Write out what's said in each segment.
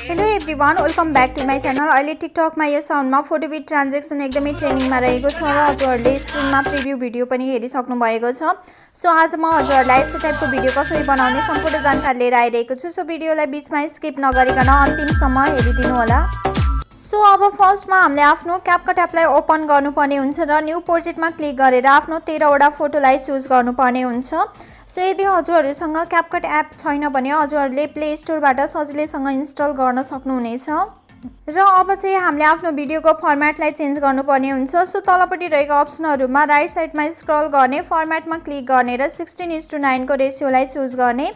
Hello everyone, welcome back to my channel. अहिले टिकटकमा यो साउन्डमा फोटो बिट ट्रान्जेक्सन एकदमै ट्रेनिङमा रहेको छ र हजुरहरूले स्क्रिनमा प्रिभ्यू भिडियो पनि हेरिसक्नु भएको छ। सो आज म हजुरहरूलाई यस्तो टाइपको भिडियो कसरी बनाउने सम्पूर्ण जानकारी लिएर आइरहेको छु। सो भिडियोलाई बिचमा स्किप नगरिकन अन्तिमसम्म हेरिदिनु होला। सो अब फर्स्टमा हामीले आफ्नो क्यापकट एपलाई ओपन गर्नुपर्ने हुन्छ र न्यू प्रोजेक्टमा क्लिक गरेर आफ्नो 13 वटा फोटोलाई चुज गर्नुपर्ने हुन्छ। सो यदि हजुरहरूसँग क्यापकट एप छैन भने हजुरहरूले प्ले स्टोरबाट सजिलैसँग इन्स्टल गर्न सक्नुहुनेछ। र अब चाहिँ हामीले आफ्नो भिडियोको फर्मेटलाई चेन्ज गर्नुपर्ने हुन्छ। सो तलपट्टि रहेको अप्सनहरुमा राइट साइडमा स्क्रल गर्ने, फर्मेटमा क्लिक गर्ने र 16:9 को रेशियोलाई चुज गर्ने।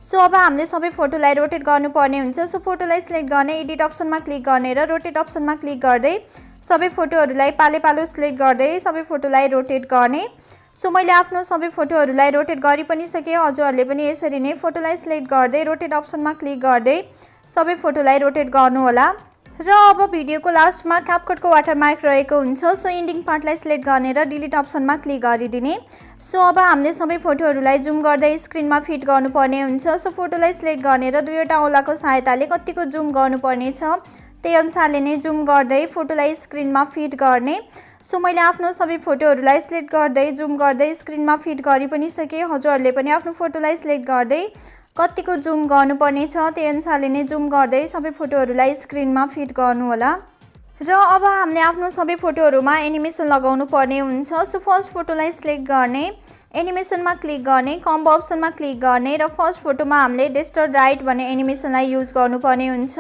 सो अब हामीले सबै फोटोलाई रोटेट गर्नुपर्ने हुन्छ। सो फोटोलाई सिलेक्ट गर्ने, एडिट अप्सनमा क्लिक गर्ने र रोटेट अप्सनमा क्लिक गर्दै सबै फोटोहरूलाई पालो सिलेक्ट गर्दै सबै फोटोलाई रोटेट गर्ने। सो मैले आफ्नो सबै फोटोहरूलाई रोटेट गरि पनि सके। हजुरहरूले पनि यसरी नै फोटोलाई सिलेक्ट गर्दै रोटेट अप्सनमा क्लिक गर्दै सबै फोटोलाई रोटेट गर्नु होला। र अब भिडियोको लास्टमा क्यापकटको वाटरमार्क रहेको हुन्छ। सो एन्डिङ पार्टलाई सिलेक्ट गर्ने र डिलिट अप्सनमा क्लिक गरिदिने। सो अब हामीले सबै फोटोहरूलाई जुम गर्दै स्क्रिनमा फिट गर्नुपर्ने हुन्छ। सो फोटोलाई सिलेक्ट गर्ने र दुईवटा औँलाको सहायताले कतिको जुम गर्नुपर्ने छ त्यही अनुसारले नै जुम गर्दै फोटोलाई स्क्रिनमा फिट गर्ने। सो मैले आफ्नो सबै फोटोहरूलाई सिलेक्ट गर्दै जुम गर्दै स्क्रिनमा फिट गरि पनि सके। हजुरहरूले पनि आफ्नो फोटोलाई सिलेक्ट गर्दै कतिको जुम गर्नुपर्ने छ त्यही अनुसारले नै जुम गर्दै सबै फोटोहरूलाई स्क्रिनमा फिट गर्नु होला। र अब हामीले आफ्नो सबै फोटोहरूमा एनिमेसन लगाउनु पर्ने हुन्छ। सो फर्स्ट फोटोलाई सिलेक्ट गर्ने, एनिमेसनमा क्लिक गर्ने, कम्बो अप्सनमा क्लिक गर्ने र फर्स्ट फोटोमा हामीले डेस्टर राइट भन्ने एनिमेसनलाई युज गर्नुपर्ने हुन्छ।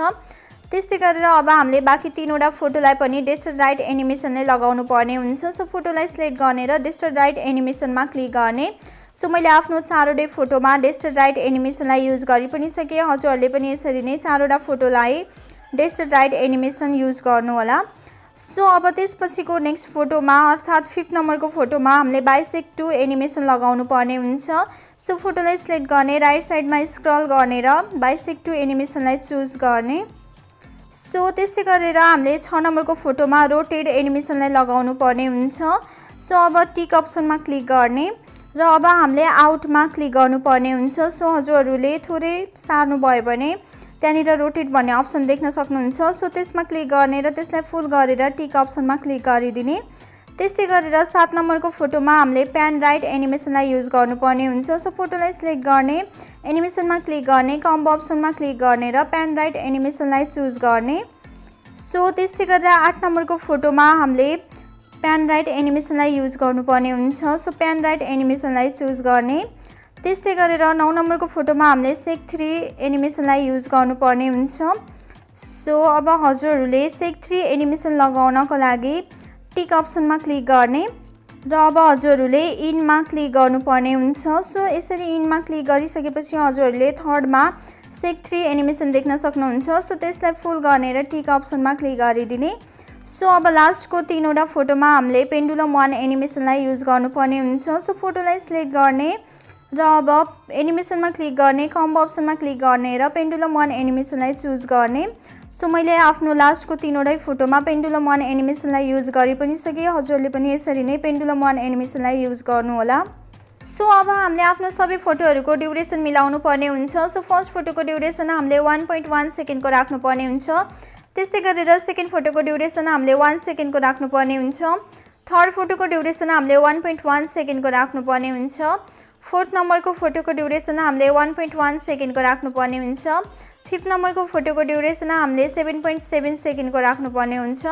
त्यस्तै गरेर अब हामीले बाँकी 3 वटा फोटोलाई पनि डेस्टर राइट एनिमेसनले लगाउनु पर्ने हुन्छ। सो फोटोलाई सिलेक्ट गर्ने र डेस्टर राइट एनिमेसनमा क्लिक गर्ने। सो मैले आफ्नो 4 वटा फोटोमा डेस्टर राइट एनिमेसनलाई युज गरि पनि सके। हजुरहरूले पनि यसरी नै 4 वटा फोटोलाई डेस्टर राइट एनिमेसन युज गर्नु होला। सो अब त्यसपछिको नेक्स्ट फोटोमा अर्थात् 5th नम्बरको फोटोमा हामीले बाइसेक्ट 2 एनिमेसन लगाउनु पर्ने हुन्छ। सो फोटोलाई सिलेक्ट गर्ने, राइट साइडमा स्क्रल गर्ने र बाइसेक्ट 2 एनिमेसनलाई चुज गर्ने। सो त्यस्तै गरेर हामीले 6 नम्बरको फोटोमा रोटेट एनिमेसनलाई लगाउनु पर्ने हुन्छ। सो अब टिक अप्सनमा क्लिक गर्ने र अब हामीले आउटमा क्लिक गर्नुपर्ने हुन्छ। सो हजुरहरूले थोरै सार्नु भयो भने त्यहाँनिर रोटेट भन्ने अप्सन देख्न सक्नुहुन्छ। सो त्यसमा क्लिक गर्ने र त्यसलाई फुल गरेर टिक अप्सनमा क्लिक गरिदिने। त्यस्तै गरेर 7 नम्बरको फोटोमा हामीले प्यान राइट एनिमेसनलाई युज गर्नुपर्ने हुन्छ। सो फोटोलाई सिलेक्ट गर्ने, एनिमेसनमा क्लिक गर्ने, कम्बो अप्सनमा क्लिक गर्ने र प्यान राइट एनिमेसनलाई चुज गर्ने। सो त्यस्तै गरेर 8 नम्बरको फोटोमा हामीले प्यान राइट एनिमेसनलाई युज गर्नुपर्ने हुन्छ। सो प्यान राइट एनिमेसनलाई चुज गर्ने। त्यस्तै गरेर 9 नम्बरको फोटोमा हामीले सेक 3 एनिमेसनलाई युज गर्नुपर्ने हुन्छ। सो अब हजुरहरूले सेक 3 एनिमेसन लगाउनको लागि टिक अप्सनमा क्लिक गर्ने र अब हजुरहरूले इनमा क्लिक गर्नुपर्ने हुन्छ। सो यसरी इनमा क्लिक गरिसकेपछि हजुरहरूले थर्डमा सेक 3 एनिमेसन देख्न सक्नुहुन्छ। सो त्यसलाई फुल गर्ने र टिक अप्सनमा क्लिक गरिदिने। सो अब लास्टको 3 वटा फोटोमा हामीले पेन्डुलम 1 एनिमेसनलाई युज गर्नुपर्ने हुन्छ। सो फोटोलाई सिलेक्ट गर्ने र अब एनिमेसनमा क्लिक गर्ने, कम्बो अप्सनमा क्लिक गर्ने र पेन्डुलम 1 एनिमेसनलाई चुज गर्ने। सो मैले आफ्नो लास्टको 3 वटै फोटोमा पेन्डुलम 1 एनिमेसनलाई युज गरि पनि सके। हजुरहरूले पनि यसरी नै पेन्डुलम 1 एनिमेसनलाई युज गर्नु होला। सो अब हामीले आफ्नो सबै फोटोहरूको ड्युरेसन मिलाउनु पर्ने हुन्छ। सो फर्स्ट फोटोको ड्युरेसन हामीले 1.1 सेकेन्डको राख्नुपर्ने हुन्छ। त्यस्तै गरेर सेकेन्ड फोटोको ड्युरेसन हामीले 1 सेकेन्डको राख्नुपर्ने हुन्छ। थर्ड फोटोको ड्युरेसन हामीले 1.1 सेकेन्डको राख्नुपर्ने हुन्छ। फोर्थ नम्बरको फोटोको ड्युरेसन हामीले 1.1 सेकेन्डको राख्नुपर्ने हुन्छ। 5th नम्बरको फोटोको ड्युरेसन हामीले 7.7 सेकेन्डको राख्नुपर्ने हुन्छ।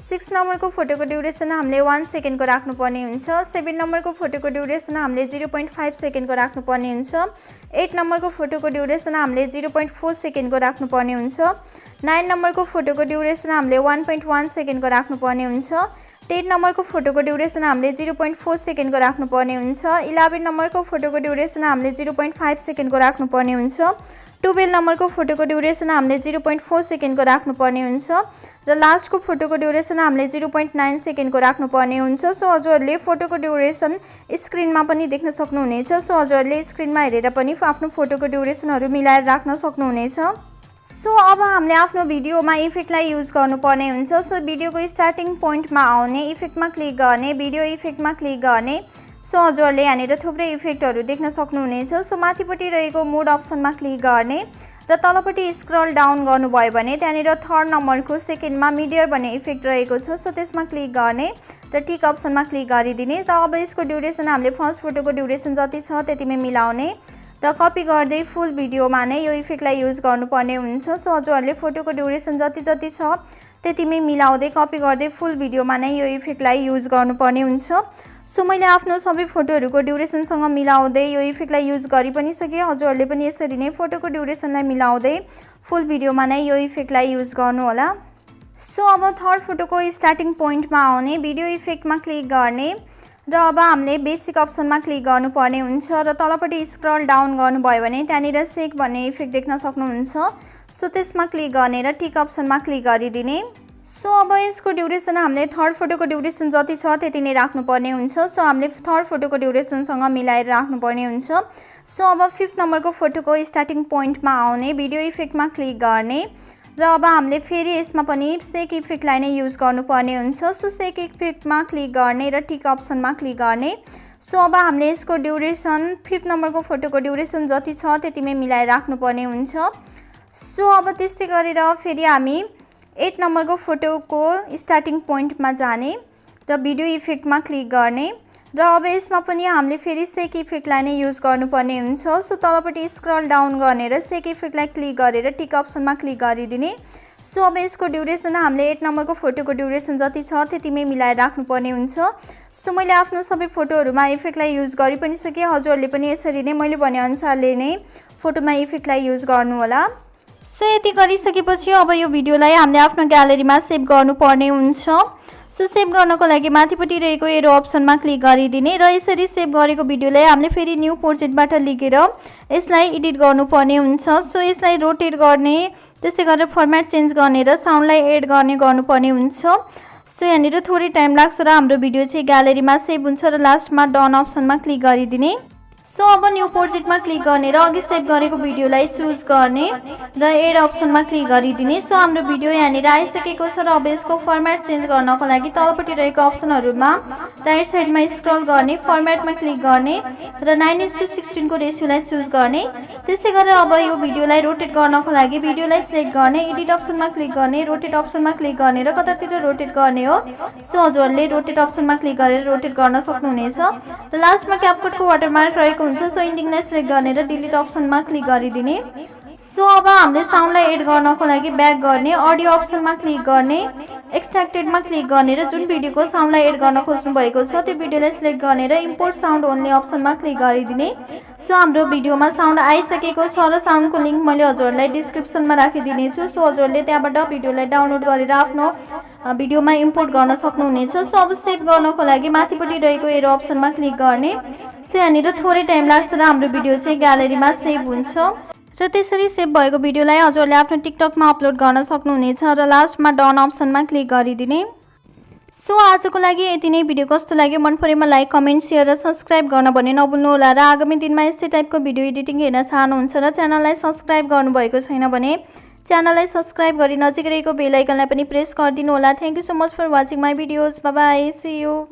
6 नम्बरको फोटोको ड्युरेसन हामीले 1 सेकेन्डको राख्नुपर्ने हुन्छ। 7 नम्बरको फोटोको ड्युरेसन हामीले 0.5 सेकेन्डको राख्नुपर्ने हुन्छ। 8 नम्बरको फोटोको ड्युरेसन हामीले 0.4 सेकेन्डको राख्नुपर्ने हुन्छ। 9 नम्बरको फोटोको ड्युरेसन हामीले 1.1 सेकेन्डको राख्नुपर्ने हुन्छ। 10 नम्बरको फोटोको ड्युरेसन हामीले 0.4 सेकेन्डको राख्नुपर्ने हुन्छ। 11 नम्बरको फोटोको ड्युरेसन हामीले 0.5 सेकेन्डको राख्नुपर्ने हुन्छ। 12 नम्बरको फोटोको ड्युरेसन हामीले 0.4 सेकेन्डको राख्नुपर्ने हुन्छ र लास्टको फोटोको ड्युरेसन हामीले 0.9 सेकेन्डको राख्नुपर्ने हुन्छ। सो हजुरहरूले फोटोको ड्युरेसन स्क्रिनमा पनि देख्न सक्नुहुनेछ। सो हजुरहरूले स्क्रिनमा हेरेर पनि आफ्नो फोटोको ड्युरेसनहरू मिलाएर राख्न सक्नुहुनेछ। सो अब हामीले आफ्नो भिडियोमा इफेक्टलाई युज गर्नुपर्ने हुन्छ। सो भिडियोको स्टार्टिङ पोइन्टमा आउने, इफेक्टमा क्लिक गर्ने, भिडियो इफेक्टमा क्लिक गर्ने। सो हजुरहरूले यहाँनिर थुप्रै इफेक्टहरू देख्न सक्नुहुनेछ। सो माथिपट्टि रहेको मोड अप्सनमा क्लिक गर्ने र तलपट्टि स्क्रल डाउन गर्नुभयो भने त्यहाँनिर थर्ड नम्बरको सेकेन्डमा मिडियर भन्ने इफेक्ट रहेको छ। सो त्यसमा क्लिक गर्ने र टिक अप्सनमा क्लिक गरिदिने र अब यसको ड्युरेसन हामीले फर्स्ट फोटोको ड्युरेसन जति छ त्यतिमै मिलाउने र कपी गर्दै फुल भिडियोमा नै यो इफेक्टलाई युज गर्नुपर्ने हुन्छ। सो हजुरहरूले फोटोको ड्युरेसन जति छ त्यतिमै मिलाउँदै कपी गर्दै फुल भिडियोमा नै यो इफेक्टलाई युज गर्नुपर्ने हुन्छ। सो मैले आफ्नो सबै फोटोहरूको ड्युरेसनसँग मिलाउँदै यो इफेक्टलाई युज गरि पनि सकेँ। हजुरहरूले पनि यसरी नै फोटोको ड्युरेसनलाई मिलाउँदै फुल भिडियोमा नै यो इफेक्टलाई युज गर्नु होला। सो अब थर्ड फोटोको स्टार्टिङ पोइन्टमा आउने भिडियो इफेक्टमा क्लिक गर्ने र अब हामीले बेसिक अप्सनमा क्लिक गर्नुपर्ने हुन्छ र तलपट्टि स्क्रल डाउन गर्नुभयो भने त्यहाँनिर सेक भन्ने इफेक्ट देख्न सक्नुहुन्छ। सो त्यसमा क्लिक गर्ने र टिक अप्सनमा क्लिक गरिदिने। सो अब यसको ड्युरेसन हामीले थर्ड फोटोको ड्युरेसन जति छ त्यति नै राख्नुपर्ने हुन्छ। सो हामीले थर्ड फोटोको ड्युरेसनसँग मिलाएर राख्नुपर्ने हुन्छ। सो अब फिफ्थ नम्बरको फोटोको स्टार्टिङ पोइन्टमा आउने भिडियो इफेक्टमा क्लिक गर्ने र अब हामीले फेरि यसमा पनि सेक इफेक्टलाई नै युज गर्नुपर्ने हुन्छ। सो सेक इफेक्टमा क्लिक गर्ने र टिक अप्सनमा क्लिक गर्ने। सो अब हामीले यसको ड्युरेसन फिफ्थ नम्बरको फोटोको ड्युरेसन जति छ त्यतिमै मिलाएर राख्नुपर्ने हुन्छ। सो अब त्यस्तै गरेर फेरि हामी 8 नम्बरको फोटोको स्टार्टिङ पोइन्टमा जाने र भिडियो इफेक्टमा क्लिक गर्ने र अब यसमा पनि हामीले फेरि सेक इफेक्टलाई नै युज गर्नुपर्ने हुन्छ। सो तलपट्टि स्क्रल डाउन गर्ने र सेक इफेक्टलाई क्लिक गरेर टिक अप्सनमा क्लिक गरिदिने। सो अब यसको ड्युरेसन हामीले 8 नम्बरको फोटोको ड्युरेसन जति छ त्यतिमै मिलाएर राख्नुपर्ने हुन्छ। सो मैले आफ्नो सबै फोटोहरूमा इफेक्टलाई युज गरि पनि सकेँ। हजुरहरूले पनि यसरी नै मैले भनेअनुसारले नै फोटोमा इफेक्टलाई युज गर्नु होला। सो यति गरिसकेपछि अब यो भिडियोलाई हामीले आफ्नो ग्यालेरीमा सेभ गर्नुपर्ने हुन्छ। सो सेभ गर्नको लागि माथिपट्टि रहेको एरो अप्सनमा क्लिक गरिदिने र यसरी सेभ गरेको भिडियोलाई हामीले फेरि न्यू प्रोजेक्टबाट लिखेर यसलाई एडिट गर्नुपर्ने हुन्छ। सो यसलाई रोटेट गर्ने, त्यसै गरेर फर्मेट चेन्ज गर्ने र साउन्डलाई एड गर्नुपर्ने हुन्छ। सो यहाँनिर थोरै टाइम लाग्छ र हाम्रो भिडियो चाहिँ ग्यालेरीमा सेभ हुन्छ र लास्टमा डन अप्सनमा क्लिक गरिदिने। सो अब न्यू प्रोजेक्टमा क्लिक गर्ने र अघि सेभ गरेको भिडियोलाई चुज गर्ने र एड अप्सनमा क्लिक गरिदिने। सो हाम्रो भिडियो यहाँनिर आइसकेको छ र अब यसको फर्मेट चेन्ज गर्नको लागि तलपट्टि रहेको अप्सनहरूमा राइट साइडमा स्क्रल गर्ने, फर्मेटमा क्लिक गर्ने र 9:16 को रेसियोलाई चुज गर्ने। त्यसै गरेर अब यो भिडियोलाई रोटेट गर्नको लागि भिडियोलाई सिलेक्ट गर्ने, एडिट अप्सनमा क्लिक गर्ने, रोटेट अप्सनमा क्लिक गर्ने र कतातिर रोटेट गर्ने हो। सो हजुरहरूले रोटेट अप्सनमा क्लिक गरेर रोटेट गर्न सक्नुहुनेछ र लास्टमा क्यापकटको वाटरमार्क रहेको हुन्छ। सो इन्डिङलाई सिलेक्ट गर्ने र डिलिट अप्सनमा क्लिक गरिदिने। सो अब हामीले साउन्डलाई एड गर्नको लागि ब्याक गर्ने, अडियो अप्सनमा क्लिक गर्ने, एक्सट्र्याक्टेडमा क्लिक गर्ने र जुन भिडियोको साउन्डलाई एड गर्न खोज्नु भएको छ त्यो भिडियोलाई सिलेक्ट गर्ने र इम्पोर्ट साउन्ड ओन्ली अप्सनमा क्लिक गरिदिने। सो हाम्रो भिडियोमा साउन्ड आइसकेको छ र साउन्डको लिङ्क मैले हजुरहरूलाई डिस्क्रिप्सनमा राखिदिनेछु। सो हजुरहरूले त्यहाँबाट भिडियोलाई डाउनलोड गरेर आफ्नो भिडियोमा इम्पोर्ट गर्न सक्नुहुनेछ। सो अब सेभ गर्नको लागि माथिपट्टि रहेको एरो अप्सनमा क्लिक गर्ने। सो यहाँनिर थोरै टाइम लाग्छ र हाम्रो भिडियो चाहिँ ग्यालेरीमा सेभ हुन्छ र त्यसरी सेभ भएको भिडियोलाई हजुरहरूले आफ्नो टिकटकमा अपलोड गर्न सक्नुहुनेछ र लास्टमा डन अप्सनमा क्लिक गरिदिने। सो आजको लागि यति नै। भिडियो कस्तो लाग्यो, मन परेमा लाइक, कमेन्ट, शेयर र सब्स्क्राइब गर्न भने नभुल्नु होला र आगामी दिनमा यस्तै टाइपको भिडियो एडिटिङ हेर्न चाहनुहुन्छ र च्यानललाई सब्स्क्राइब गर्नुभएको छैन भने च्यानललाई सब्स्क्राइब गरी नजिकै रहेको बेल आइकनलाई पनि प्रेस गरिदिनु होला। Thank you so much for watching my videos. Bye bye, see you.